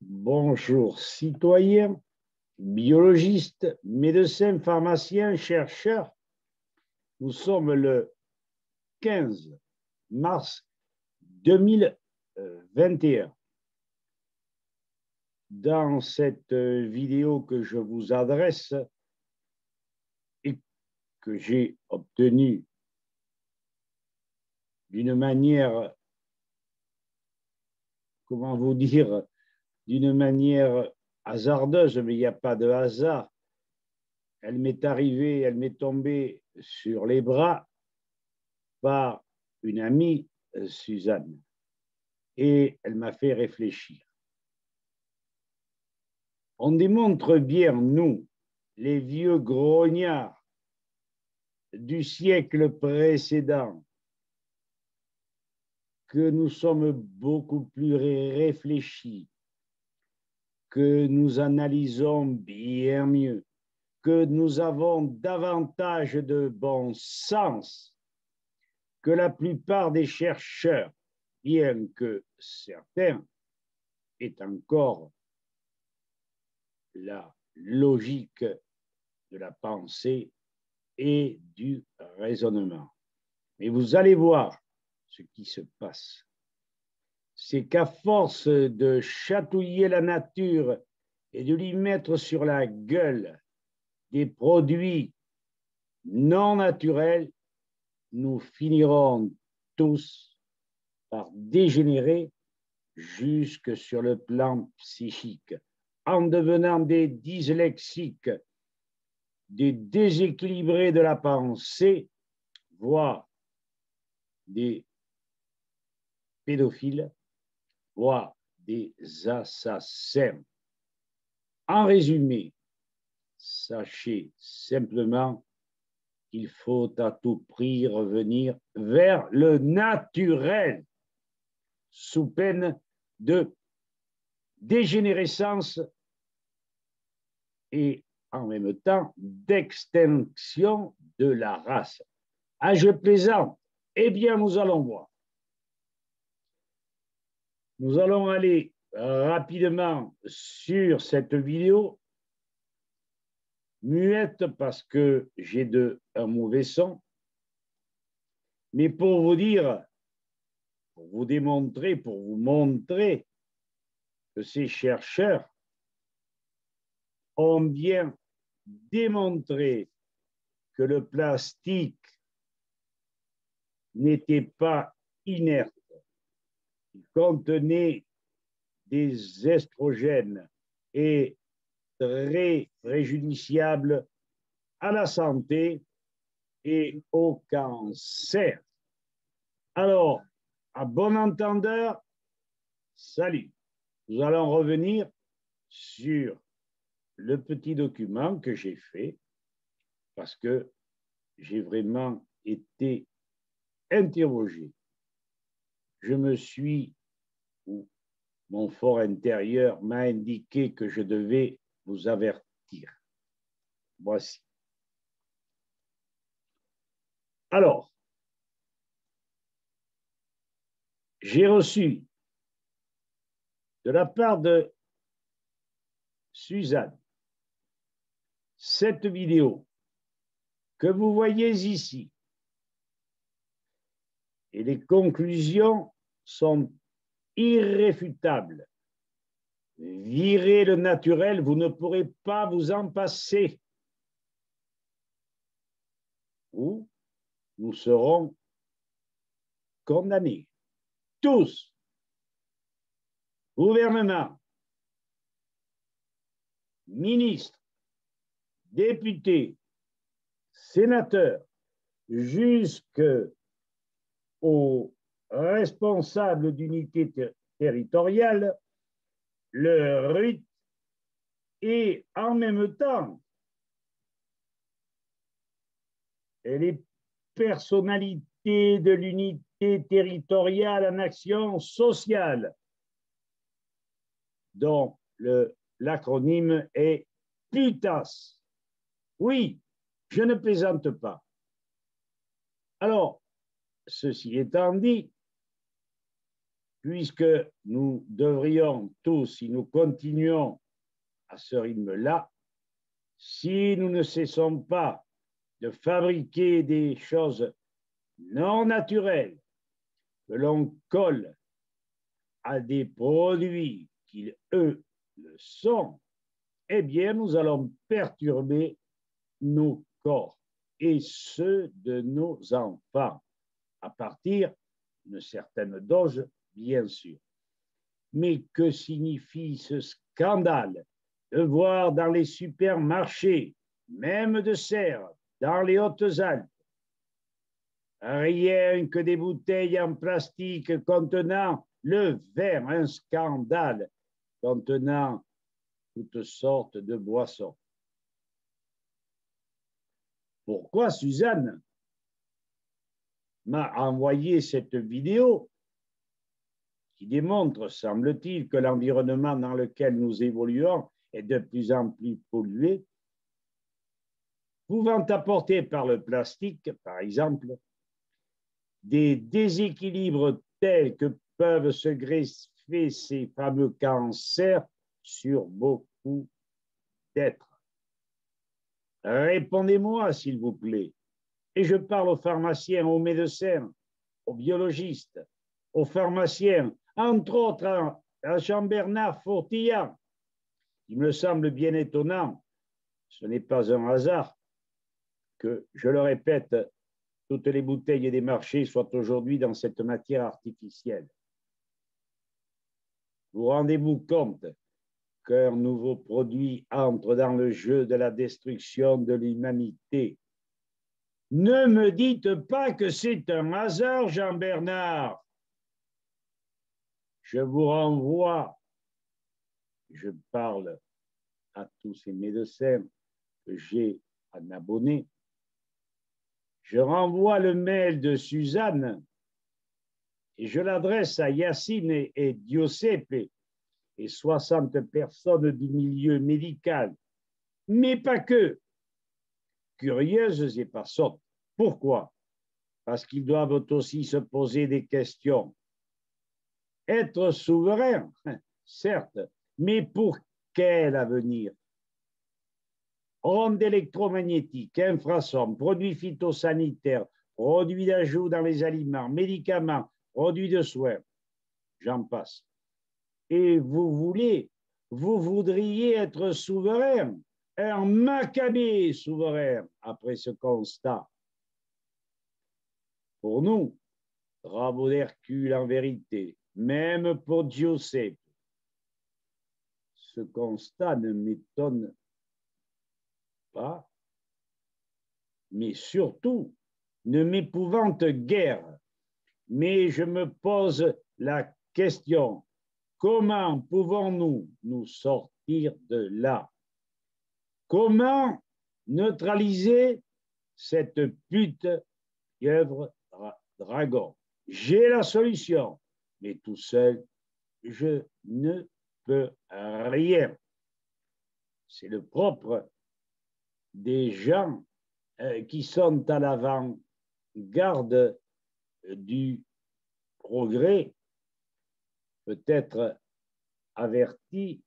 Bonjour citoyens, biologistes, médecins, pharmaciens, chercheurs. Nous sommes le 15 mars 2021. Dans cette vidéo que je vous adresse et que j'ai obtenue d'une manière, comment vous dire, d'une manière hasardeuse, mais il n'y a pas de hasard. Elle m'est arrivée, elle m'est tombée sur les bras par une amie, Suzanne, et elle m'a fait réfléchir. On démontre bien, nous, les vieux grognards du siècle précédent, que nous sommes beaucoup plus réfléchis, que nous analysons bien mieux, que nous avons davantage de bon sens que la plupart des chercheurs, bien que certains aient encore la logique de la pensée et du raisonnement. Mais vous allez voir ce qui se passe. C'est qu'à force de chatouiller la nature et de lui mettre sur la gueule des produits non naturels, nous finirons tous par dégénérer jusque sur le plan psychique, en devenant des dyslexiques, des déséquilibrés de la pensée, voire des pédophiles, voire des assassins. En résumé, sachez simplement qu'il faut à tout prix revenir vers le naturel, sous peine de dégénérescence et en même temps d'extinction de la race. Ah, je plaisante. Eh bien, nous allons voir. Nous allons aller rapidement sur cette vidéo, muette parce que j'ai un mauvais son, mais pour vous dire, pour vous démontrer, pour vous montrer que ces chercheurs ont bien démontré que le plastique n'était pas inerte. Il contenait des estrogènes et très préjudiciables à la santé et au cancer. Alors, à bon entendeur, salut. Nous allons revenir sur le petit document que j'ai fait parce que j'ai vraiment été interrogé. Je me suis, ou mon fort intérieur m'a indiqué que je devais vous avertir. Voici. Alors, j'ai reçu de la part de Suzanne cette vidéo que vous voyez ici. Et les conclusions sont irréfutables. Virez le naturel, vous ne pourrez pas vous en passer. Ou nous serons condamnés. Tous. Gouvernement, ministres, députés, sénateurs, jusqu'aux responsables d'unités territoriales, le RUT, et en même temps, les personnalités de l'unité territoriale en action sociale, dont l'acronyme est PUTAS. Oui, je ne plaisante pas. Alors, ceci étant dit, puisque nous devrions tous, si nous continuons à ce rythme-là, si nous ne cessons pas de fabriquer des choses non naturelles que l'on colle à des produits qui, eux, le sont, eh bien, nous allons perturber nos corps et ceux de nos enfants, à partir d'une certaine dose, bien sûr. Mais que signifie ce scandale de voir dans les supermarchés, même de Serres, dans les Hautes-Alpes, rien que des bouteilles en plastique contenant le verre, un scandale contenant toutes sortes de boissons. Pourquoi Suzanne m'a envoyé cette vidéo qui démontre, semble-t-il, que l'environnement dans lequel nous évoluons est de plus en plus pollué, pouvant apporter par le plastique, par exemple, des déséquilibres tels que peuvent se greffer ces fameux cancers sur beaucoup d'êtres. Répondez-moi, s'il vous plaît. Et je parle aux pharmaciens, aux médecins, aux biologistes, aux pharmaciens, entre autres à Jean-Bernard Fourtillant. Il me semble bien étonnant, ce n'est pas un hasard que, je le répète, toutes les bouteilles des marchés soient aujourd'hui dans cette matière artificielle. Vous rendez-vous compte qu'un nouveau produit entre dans le jeu de la destruction de l'humanité? Ne me dites pas que c'est un hasard, Jean-Bernard. Je vous renvoie, je parle à tous ces médecins que j'ai en abonné, je renvoie le mail de Suzanne et je l'adresse à Yacine et Giuseppe et 60 personnes du milieu médical, mais pas que, curieuses et pas sottes. Pourquoi? Parce qu'ils doivent aussi se poser des questions. Être souverain, certes, mais pour quel avenir? Ondes électromagnétiques, infrasons, produits phytosanitaires, produits d'ajout dans les aliments, médicaments, produits de soins, j'en passe. Et vous voudriez être souverain, un Maccabée souverain après ce constat. Pour nous, travaux d'Hercule en vérité, même pour Giuseppe, ce constat ne m'étonne pas, mais surtout ne m'épouvante guère. Mais je me pose la question, comment pouvons-nous nous sortir de là? Comment neutraliser cette pute pieuvre dragon? J'ai la solution, mais tout seul, je ne peux rien. C'est le propre des gens qui sont à l'avant-garde du progrès, peut-être avertis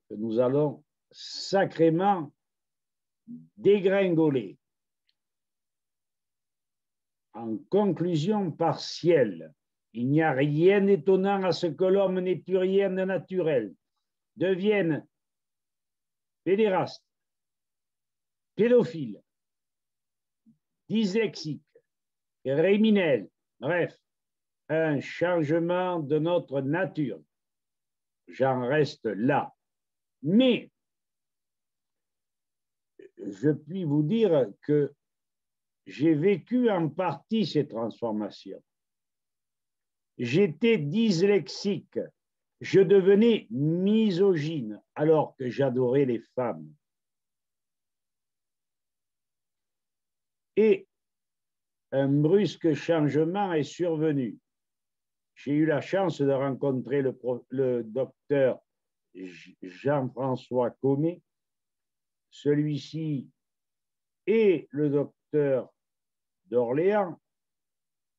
que nous allons sacrément dégringoler. En conclusion partielle, il n'y a rien d'étonnant à ce que l'homme n'ait plus rien de naturel, devienne pédéraste, pédophile, dyslexique, criminel, bref, un changement de notre nature. J'en reste là. Mais je puis vous dire que j'ai vécu en partie ces transformations. J'étais dyslexique, je devenais misogyne alors que j'adorais les femmes. Et un brusque changement est survenu. J'ai eu la chance de rencontrer le docteur Jean-François Comé. Celui-ci est le docteur d'Orléans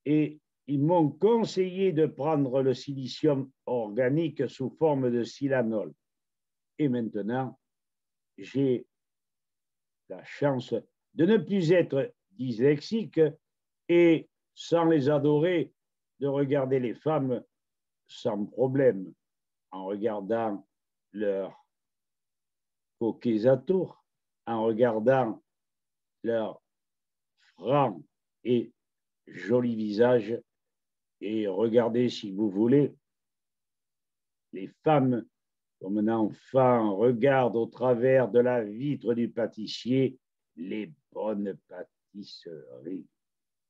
et ils m'ont conseillé de prendre le silicium organique sous forme de Silanol. Et maintenant, j'ai la chance de ne plus être dyslexique et, sans les adorer, de regarder les femmes sans problème, en regardant leur coquets à tour, en regardant leur franc et joli visage, et regardez, si vous voulez, les femmes comme un enfant regarde au travers de la vitre du pâtissier les bonnes pâtisseries.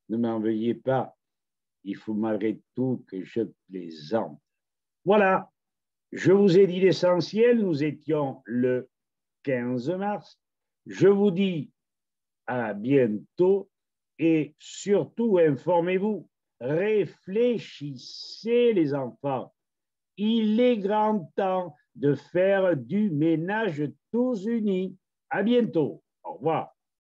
Ne m'en veuillez pas, il faut malgré tout que je plaisante. Voilà, je vous ai dit l'essentiel, nous étions le 15 mars. Je vous dis à bientôt et surtout informez-vous, réfléchissez les enfants. Il est grand temps de faire du ménage tous unis. À bientôt. Au revoir.